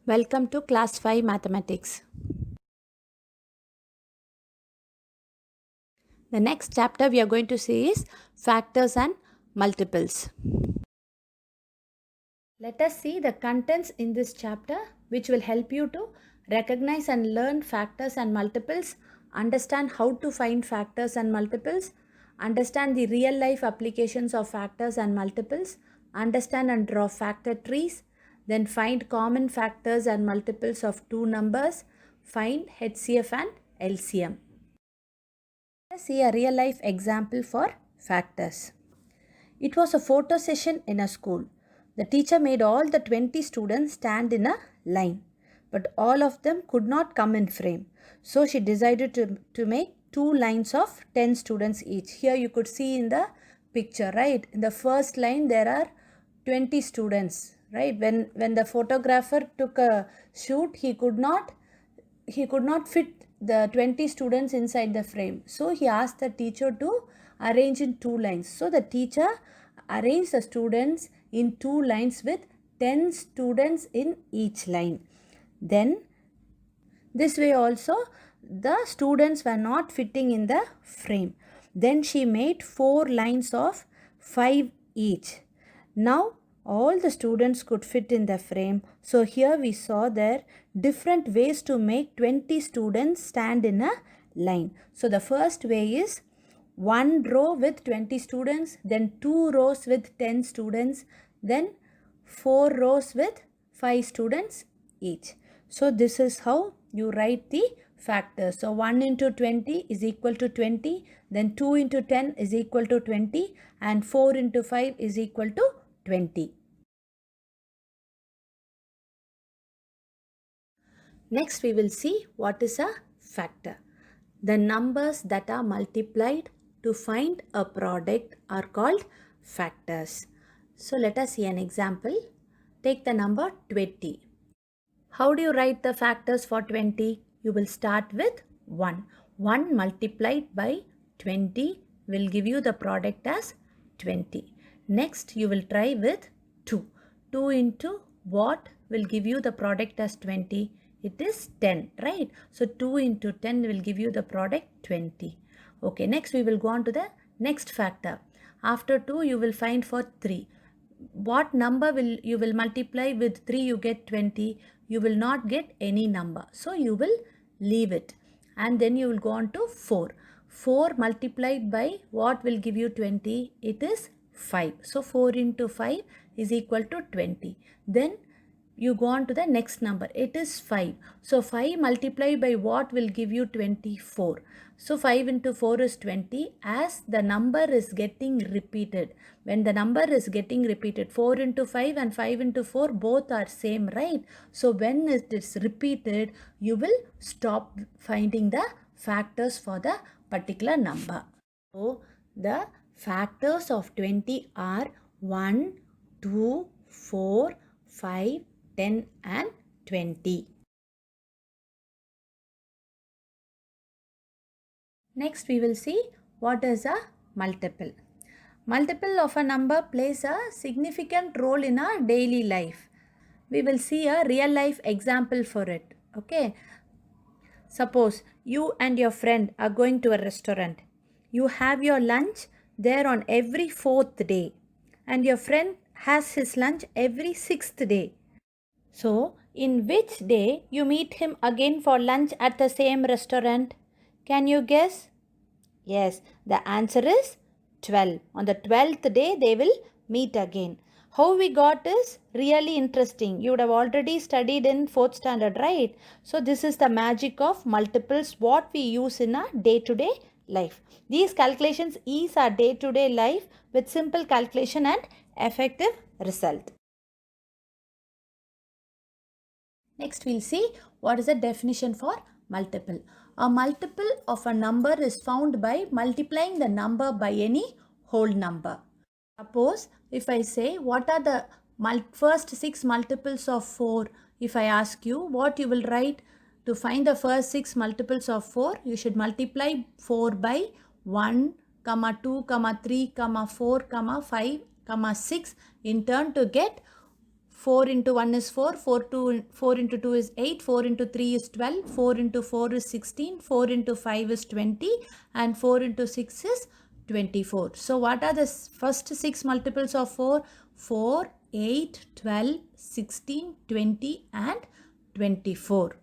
Welcome to Class 5 Mathematics. The next chapter we are going to see is factors and multiples. Let us see the contents in this chapter which will help you to recognize and learn factors and multiples, understand how to find factors and multiples, understand the real life applications of factors and multiples, understand and draw factor trees, then find common factors and multiples of two numbers, find HCF and LCM. Let's see a real life example for factors. It was a photo session in a school. The teacher made all the 20 students stand in a line, but all of them could not come in frame. So she decided to make two lines of 10 students each. Here you could see in the picture, right? In the first line there are 20 students, right? When the photographer took a shoot, he could not fit the 20 students inside the frame. So he asked the teacher to arrange in two lines. So the teacher arranged the students in two lines with 10 students in each line. Then this way also the students were not fitting in the frame. Then she made 4 lines of 5 each. Now all the students could fit in the frame. So here we saw there different ways to make 20 students stand in a line. So the first way is one row with 20 students, then 2 rows with 10 students, then 4 rows with 5 students each. So this is how you write the factors. So 1 into 20 is equal to 20, then 2 into 10 is equal to 20, and 4 into 5 is equal to 20. Next we will see what is a factor. The numbers that are multiplied to find a product are called factors. So let us see an example. Take the number 20. How do you write the factors for 20? You will start with 1. 1 multiplied by 20 will give you the product as 20. Next you will try with 2. 2 into what will give you the product as 20? It is 10, right? So 2 into 10 will give you the product 20. Okay, next we will go on to the next factor. After 2 you will find for 3. What number will you will multiply with 3? You get 20. You will not get any number, so you will leave it, and then you will go on to 4. 4 multiplied by what will give you 20? It is 5. So 4 into 5 is equal to 20. Then you go on to the next number. It is 5. So 5 multiplied by what will give you 24. So 5 into 4 is 20. As the number is getting repeated, when the number is getting repeated, 4 into 5 and 5 into 4 both are same, right? So when it is repeated, you will stop finding the factors for the particular number. So the factors of 20 are 1, 2, 4, 5, 10 and 20. Next we will see what is a multiple. Multiple of a number plays a significant role in our daily life. We will see a real life example for it. Okay. Suppose you and your friend are going to a restaurant. You have your lunch there on every 4th day, and your friend has his lunch every 6th day. So, in which day you meet him again for lunch at the same restaurant? Can you guess? Yes, the answer is 12. On the 12th day, they will meet again. How we got is really interesting. You would have already studied in 4th standard, right? So, this is the magic of multiples, what we use in our day-to-day life. These calculations ease our day-to-day life with simple calculation and effective result. Next, we'll see what is the definition for multiple. A multiple of a number is found by multiplying the number by any whole number. Suppose if I say what are the first 6 multiples of 4, if I ask you what you will write to find the first 6 multiples of 4, you should multiply 4 by 1, comma 2, comma 3, comma 4, comma 5, comma 6 in turn to get 4 into 1 is 4, 4 into 2 is 8, 4 into 3 is 12, 4 into 4 is 16, 4 into 5 is 20, and 4 into 6 is 24. So what are the first 6 multiples of 4? 4, 8, 12, 16, 20 and 24.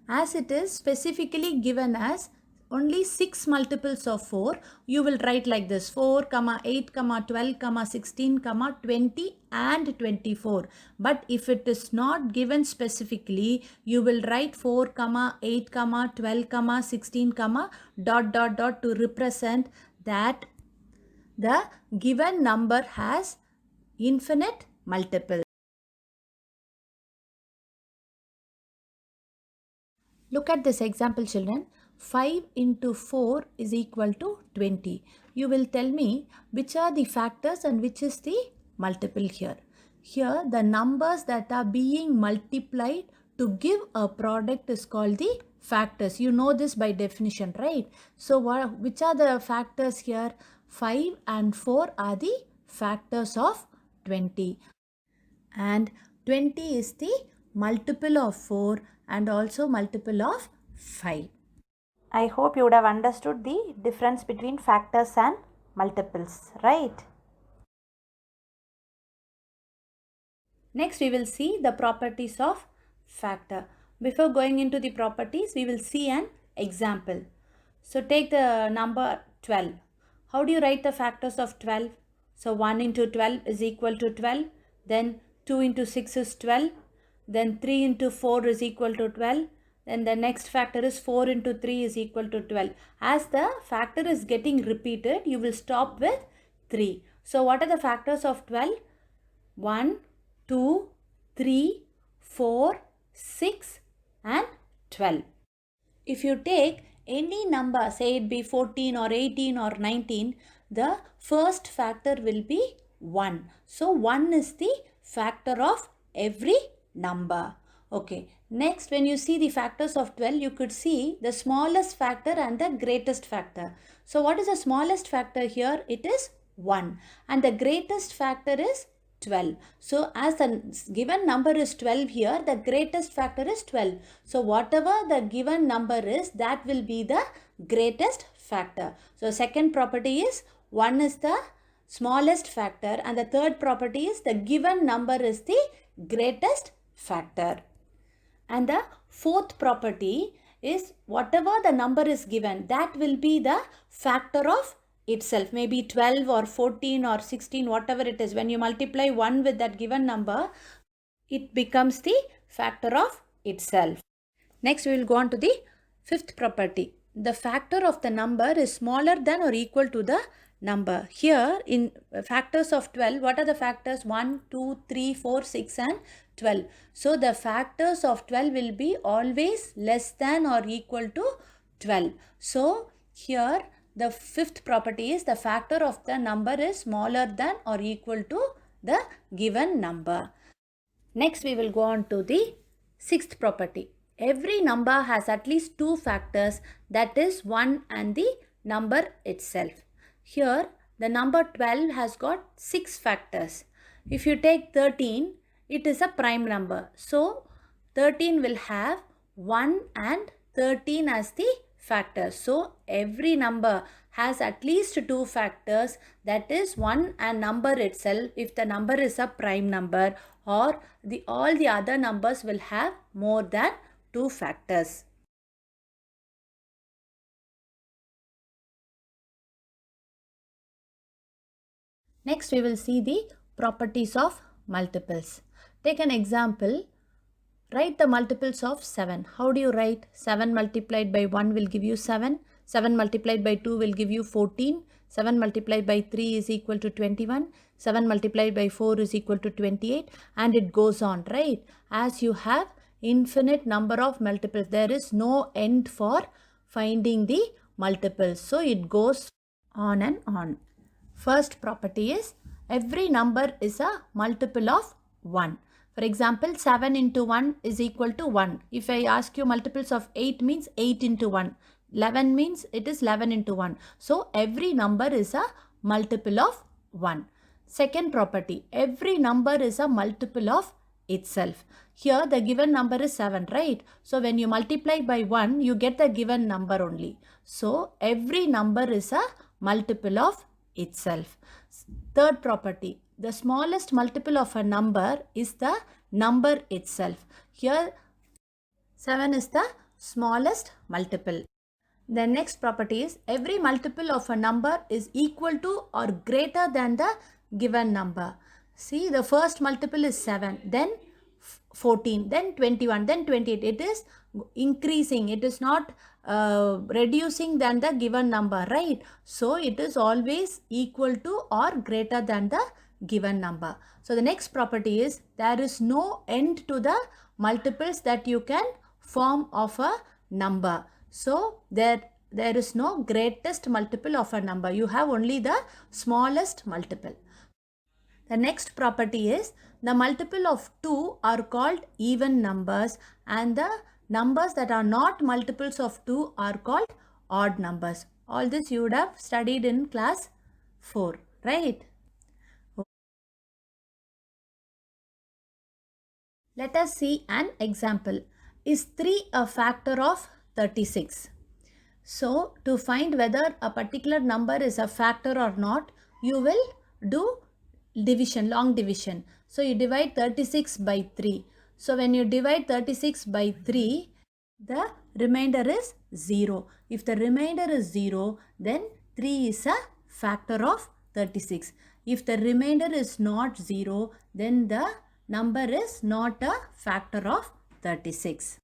As it is specifically given as only 6 multiples of 4, you will write like this: 4, 8, 12, 16, 20 and 24. But if it is not given specifically, you will write 4, 8, 12, 16, dot dot dot to represent that the given number has infinite multiples. Look at this example, children. 5 into 4 is equal to 20. You will tell me which are the factors and which is the multiple here. Here, the numbers that are being multiplied to give a product is called the factors. You know this by definition, right? So, which are the factors here? 5 and 4 are the factors of 20. And 20 is the multiple of 4 and also multiple of 5. I hope you would have understood the difference between factors and multiples, right? Next, we will see the properties of factor. Before going into the properties, we will see an example. So, take the number 12. How do you write the factors of 12? So, 1 into 12 is equal to 12. Then 2 into 6 is 12. Then 3 into 4 is equal to 12. Then the next factor is 4 into 3 is equal to 12. As the factor is getting repeated, you will stop with 3. So what are the factors of 12? 1, 2, 3, 4, 6 and 12. If you take any number, say it be 14 or 18 or 19, the first factor will be 1. So 1 is the factor of every number. Okay. Next, when you see the factors of 12, you could see the smallest factor and the greatest factor. So what is the smallest factor here? It is 1. And the greatest factor is 12. So as the given number is 12 here, the greatest factor is 12. So whatever the given number is, that will be the greatest factor. So second property is 1 is the smallest factor, and the third property is the given number is the greatest factor. And the fourth property is whatever the number is given, that will be the factor of itself. Maybe 12 or 14 or 16, whatever it is. When you multiply 1 with that given number, it becomes the factor of itself. Next, we will go on to the fifth property. The factor of the number is smaller than or equal to the number. Here in factors of 12, what are the factors? 1, 2, 3, 4, 6 and 12. So the factors of 12 will be always less than or equal to 12. So here the fifth property is the factor of the number is smaller than or equal to the given number. Next, we will go on to the sixth property. Every number has at least two factors, that is 1 and the number itself. Here, the number 12 has got 6 factors. If you take 13, it is a prime number. So, 13 will have 1 and 13 as the factors. So, every number has at least two factors, that is 1 and number itself if the number is a prime number, or all the other numbers will have more than 2 factors. Next, we will see the properties of multiples. Take an example. Write the multiples of 7. How do you write? 7 multiplied by 1 will give you 7. 7 multiplied by 2 will give you 14. 7 multiplied by 3 is equal to 21. 7 multiplied by 4 is equal to 28. And it goes on, right? As you have infinite number of multiples, there is no end for finding the multiples. So it goes on and on. First property is every number is a multiple of 1. For example, 7 into 1 is equal to 1. If I ask you multiples of 8 means 8 into 1. 11 means it is 11 into 1. So every number is a multiple of 1. Second property, every number is a multiple of itself. Here the given number is 7, right? So when you multiply by 1, you get the given number only. So every number is a multiple of itself. Third property, the smallest multiple of a number is the number itself. Here 7 is the smallest multiple. The next property is every multiple of a number is equal to or greater than the given number. See, the first multiple is 7, then 14, then 21, then 28. It is increasing. It is not reducing than the given number, right? So it is always equal to or greater than the given number. So the next property is there is no end to the multiples that you can form of a number. So there is no greatest multiple of a number. You have only the smallest multiple. The next property is the multiple of 2 are called even numbers, and the numbers that are not multiples of 2 are called odd numbers. All this you would have studied in class 4, right? Let us see an example. Is 3 a factor of 36? So, to find whether a particular number is a factor or not, you will do division, long division. So, you divide 36 by 3. So, when you divide 36 by 3, the remainder is 0. If the remainder is 0, then 3 is a factor of 36. If the remainder is not 0, then the number is not a factor of 36.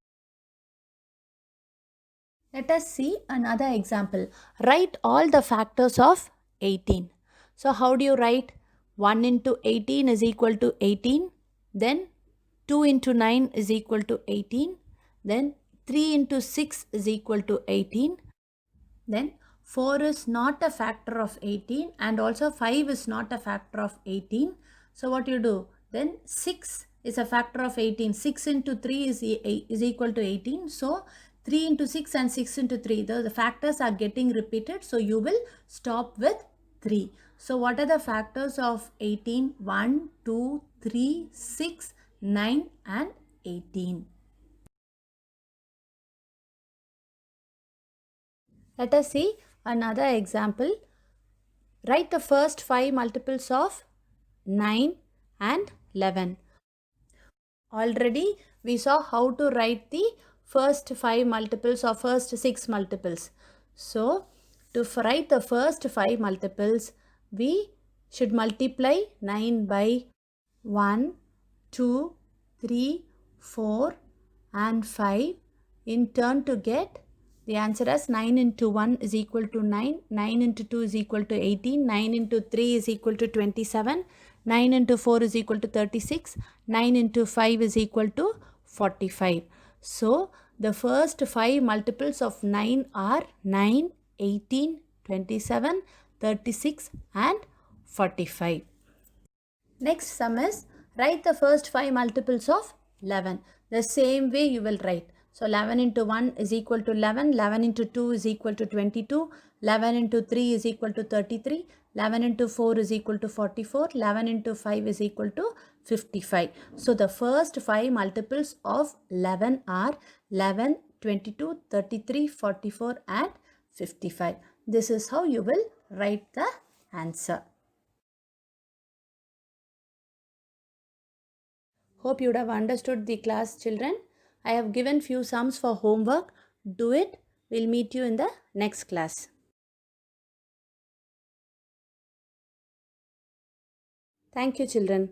Let us see another example. Write all the factors of 18. So how do you write? 1 into 18 is equal to 18. Then 2 into 9 is equal to 18. Then 3 into 6 is equal to 18. Then 4 is not a factor of 18 and also 5 is not a factor of 18. So what you do? Then 6 is a factor of 18. 6 into 3 is equal to 18. So 3 into 6 and 6 into 3, the factors are getting repeated. So you will stop with 3. So what are the factors of 18? 1, 2, 3, 6, 9 and 18. Let us see another example. Write the first 5 multiples of 9 and 11. Already we saw how to write the first 5 multiples or first 6 multiples. So to write the first 5 multiples, we should multiply 9 by 1, 2, 3, 4 and 5 in turn to get the answer as 9 into 1 is equal to 9, 9 into 2 is equal to 18, 9 into 3 is equal to 27, 9 into 4 is equal to 36, 9 into 5 is equal to 45. So, the first 5 multiples of 9 are 9, 18, 27, 36 and 45. Next sum is write the first 5 multiples of 11. The same way you will write. So 11 into 1 is equal to 11, 11 into 2 is equal to 22, 11 into 3 is equal to 33, 11 into 4 is equal to 44, 11 into 5 is equal to 55. So the first 5 multiples of 11 are 11, 22, 33, 44 and 55. This is how you will write the answer. Hope you would have understood the class, children. I have given few sums for homework. Do it. We'll meet you in the next class. Thank you, children.